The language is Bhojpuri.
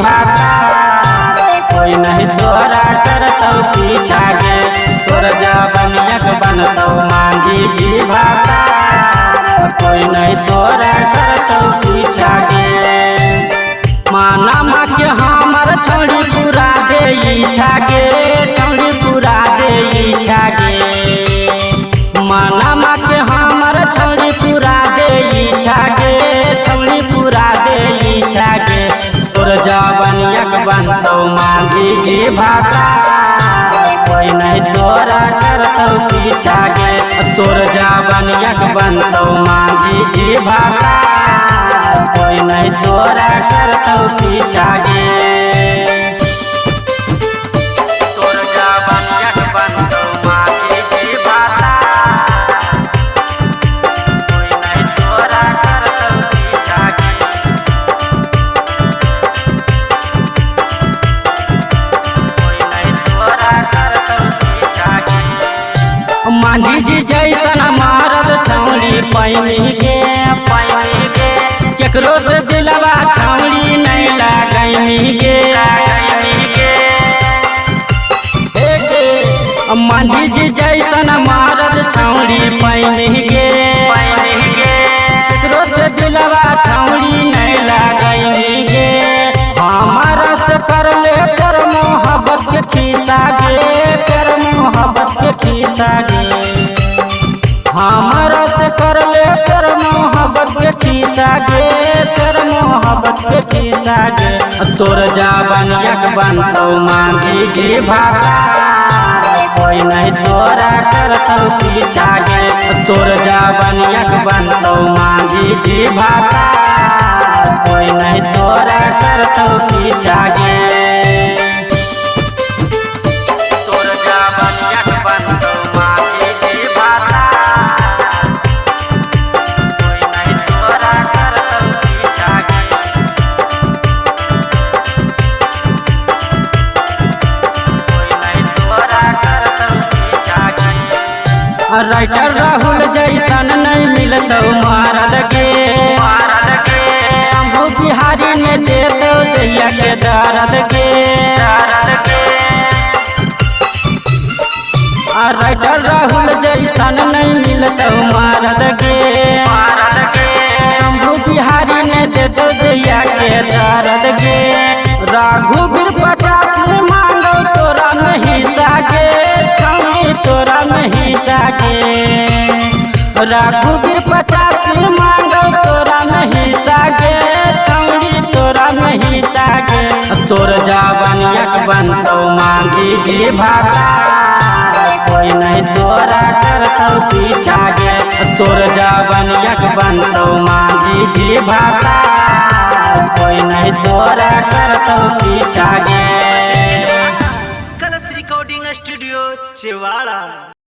भाता कोई नहीं तोरा करतौ पीछा गे तोर जवनियक बनतौ मांझी जी भाता कोई नहीं तोरा करतौ पीछा गे। माना माँ के हमर छौड़ी पूरा दे इच्छा गे छौड़ी पूरा दे इच्छा गे। माना माँ के हमर छौड़ी पूरा दे इच्छा गे छौड़ी पूरा दे इच्छा गे तोर जवनियक बनतौ मांझी जी भाता कोई नहीं तोरा करतौ पीछा गे तोर जवनियक बनतौ मांझी जी भाता कोई नहीं तोरा करतौ पीछा गे। तोर जवनियक बनतौ मांझी जी भाता कोई नहीं तोरा करतौ पीछा गे। कोई नहीं तोरा करतौ पीछा गे। मांझी जी जैसन मारल छौड़ी पैनी गे केकरो से दिलवा छौड़ी नहीं लागैनी गे। मांझी जी जैसन मारल छौड़ी पैनी गे केकरो से दिलवा छौड़ी नहीं लागैनी गे। हमारा से कर ले कर मोहब्बत के खीसा गे कर मोहब्बत के खीसा गे। हमारा से कर ले कर मोहब्बत के खीसा गे कर मोहब्बत के खीसा गे तोर जवनियक बनतौ मांझी जी भाता कोई नहीं तोरा करतौ पीछा गे तोर जवनियक बनतौ मांझी जी भाता कोई नहीं तोरा करतौ पीछा गे। तोर जवनियक बनतौ मांझी जी भाता कोई नहीं तोरा करतौ पीछा गे। कोई नहीं तोरा करतौ पीछा गे। राइटर राहुल जैसन नहीं मिलतौ मारल गे शंभू बिहारी ने देतौ दैया के दर्द गे। राइटर राहुल जैसन नहीं मिलतौ मारल गे शंभू बिहारी ने देतौ दैया के दर्द गे। राघुवीर 50 मांगौ तोरा नहीं सागे छौड़ी तोरा नहीं सागे। राघुवीर 50 मांगौ तोरा नहीं सागे छौड़ी तोरा नहीं सागे तोर जवनियक बनतौ मांझी जी भाता कोई नहीं तोरा करतौ पीछा गे तोर जवनियक बनतौ मांझी जी भाता कोई नहीं तोरा करतौ पीछा गे। कलश रिकॉर्डिंग स्टूडियो चिवाड़ा।